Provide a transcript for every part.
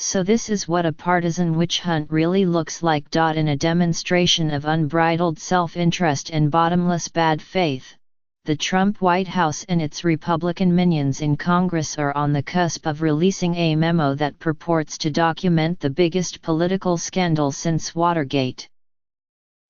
So this is what a partisan witch hunt really looks like. In a demonstration of unbridled self-interest and bottomless bad faith, the Trump White House and its Republican minions in Congress are on the cusp of releasing a memo that purports to document the biggest political scandal since Watergate.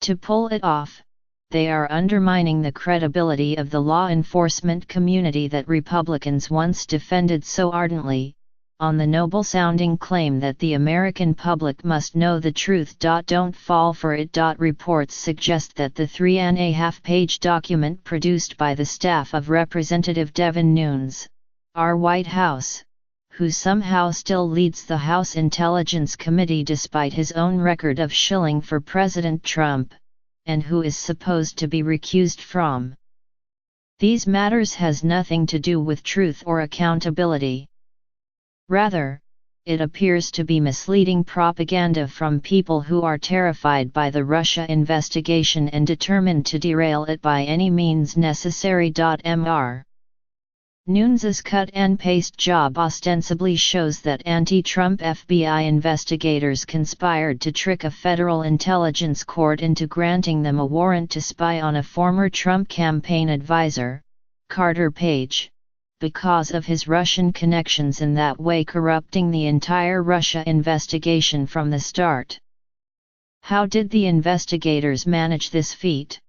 To pull it off, they are undermining the credibility of the law enforcement community that Republicans once defended so ardently, on the noble-sounding claim that the American public must know the truth. Don't fall for it. Reports suggest that the 3.5-page document produced by the staff of Representative Devin Nunes, our White House, who somehow still leads the House Intelligence Committee despite his own record of shilling for President Trump, and who is supposed to be recused from these matters, has nothing to do with truth or accountability. Rather, it appears to be misleading propaganda from people who are terrified by the Russia investigation and determined to derail it by any means necessary. Mr. Nunes's cut-and-paste job ostensibly shows that anti-Trump FBI investigators conspired to trick a federal intelligence court into granting them a warrant to spy on a former Trump campaign advisor, Carter Page, because of his Russian connections, in that way corrupting the entire Russia investigation from the start. How did the investigators manage this feat?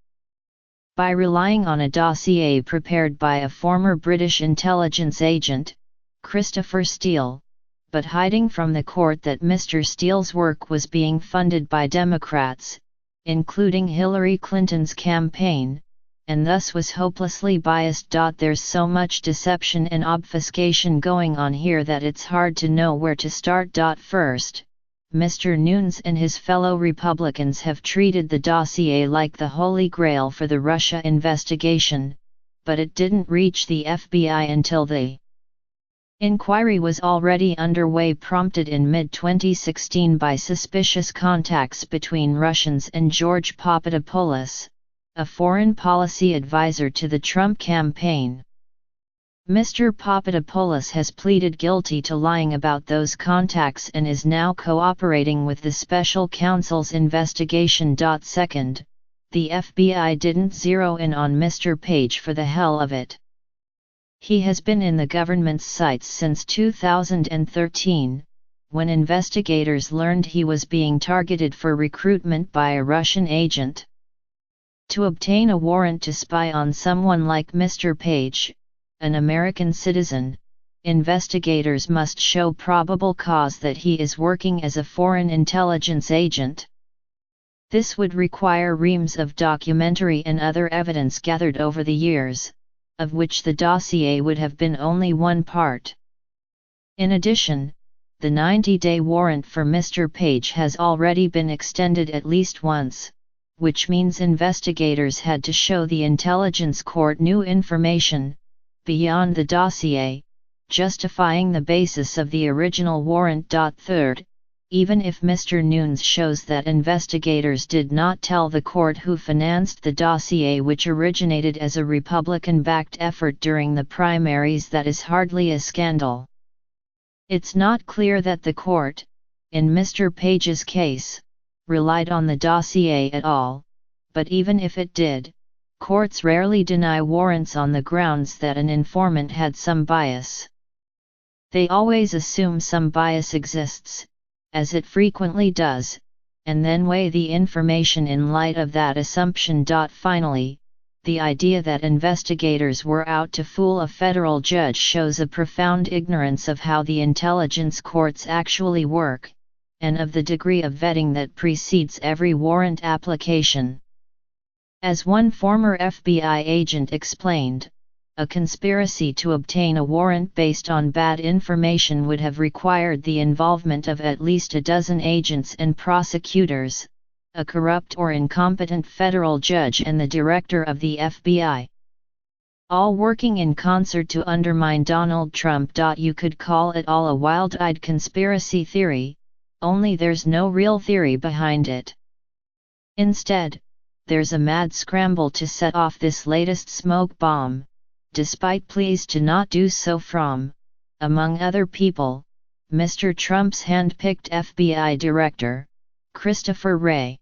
By relying on a dossier prepared by a former British intelligence agent, Christopher Steele, but hiding from the court that Mr. Steele's work was being funded by Democrats, including Hillary Clinton's campaign, and thus was hopelessly biased. There's so much deception and obfuscation going on here that it's hard to know where to start. First, Mr. Nunes and his fellow Republicans have treated the dossier like the Holy Grail for the Russia investigation, but it didn't reach the FBI until the inquiry was already underway, prompted in mid-2016 by suspicious contacts between Russians and George Papadopoulos, a foreign policy advisor to the Trump campaign. Mr. Papadopoulos has pleaded guilty to lying about those contacts and is now cooperating with the special counsel's investigation. Second, the FBI didn't zero in on Mr. Page for the hell of it. He has been in the government's sights since 2013, when investigators learned he was being targeted for recruitment by a Russian agent. To obtain a warrant to spy on someone like Mr. Page, an American citizen, investigators must show probable cause that he is working as a foreign intelligence agent. This would require reams of documentary and other evidence gathered over the years, of which the dossier would have been only one part. In addition, the 90-day warrant for Mr. Page has already been extended at least once, which means investigators had to show the intelligence court new information, beyond the dossier, justifying the basis of the original warrant. Third, even if Mr. Nunes shows that investigators did not tell the court who financed the dossier, which originated as a Republican-backed effort during the primaries, that is hardly a scandal. It's not clear that the court, in Mr. Page's case, relied on the dossier at all, but even if it did, courts rarely deny warrants on the grounds that an informant had some bias. They always assume some bias exists, as it frequently does, and then weigh the information in light of that assumption. Finally, the idea that investigators were out to fool a federal judge shows a profound ignorance of how the intelligence courts actually work, and of the degree of vetting that precedes every warrant application. As one former FBI agent explained, a conspiracy to obtain a warrant based on bad information would have required the involvement of at least a dozen agents and prosecutors, a corrupt or incompetent federal judge and the director of the FBI, all working in concert to undermine Donald Trump. You could call it all a wild-eyed conspiracy theory, only there's no real theory behind it. Instead, there's a mad scramble to set off this latest smoke bomb, despite pleas to not do so from, among other people, Mr. Trump's hand-picked FBI Director, Christopher Wray.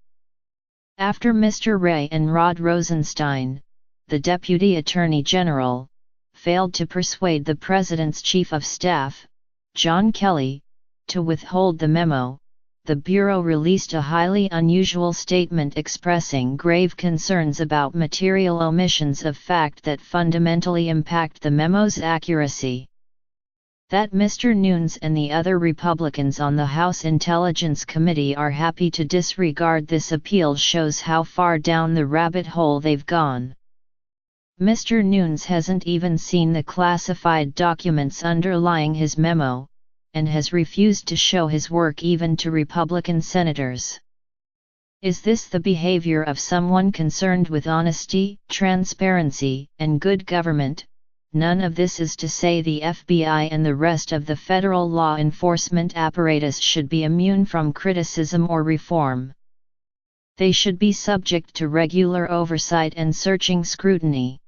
After Mr. Wray and Rod Rosenstein, the Deputy Attorney General, failed to persuade the President's Chief of Staff, John Kelly, to withhold the memo, the Bureau released a highly unusual statement expressing grave concerns about material omissions of fact that fundamentally impact the memo's accuracy. That Mr. Nunes and the other Republicans on the House Intelligence Committee are happy to disregard this appeal shows how far down the rabbit hole they've gone. Mr. Nunes hasn't even seen the classified documents underlying his memo, and has refused to show his work even to Republican senators. Is this the behavior of someone concerned with honesty, transparency, and good government? None of this is to say the FBI and the rest of the federal law enforcement apparatus should be immune from criticism or reform. They should be subject to regular oversight and searching scrutiny.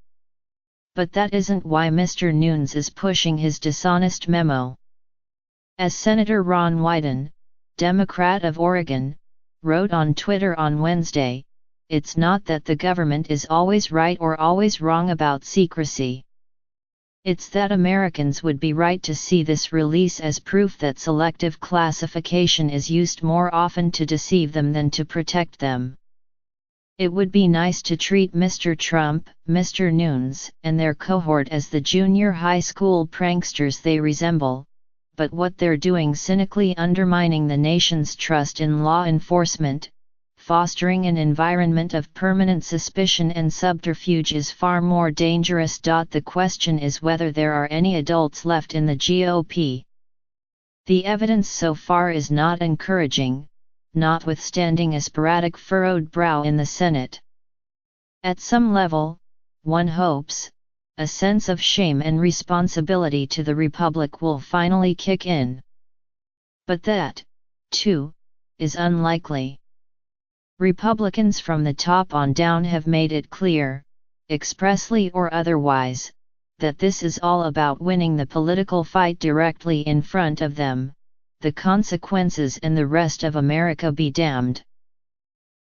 But that isn't why Mr. Nunes is pushing his dishonest memo. As Senator Ron Wyden, Democrat of Oregon, wrote on Twitter on Wednesday, it's not that the government is always right or always wrong about secrecy. It's that Americans would be right to see this release as proof that selective classification is used more often to deceive them than to protect them. It would be nice to treat Mr. Trump, Mr. Nunes, and their cohort as the junior high school pranksters they resemble, but what they're doing cynically undermining the nation's trust in law enforcement, fostering an environment of permanent suspicion and subterfuge is far more dangerous. The question is whether there are any adults left in the GOP. The evidence so far is not encouraging, notwithstanding a sporadic furrowed brow in the Senate. At some level, one hopes, a sense of shame and responsibility to the Republic will finally kick in. But that, too, is unlikely. Republicans from the top on down have made it clear, expressly or otherwise, that this is all about winning the political fight directly in front of them, the consequences and the rest of America be damned.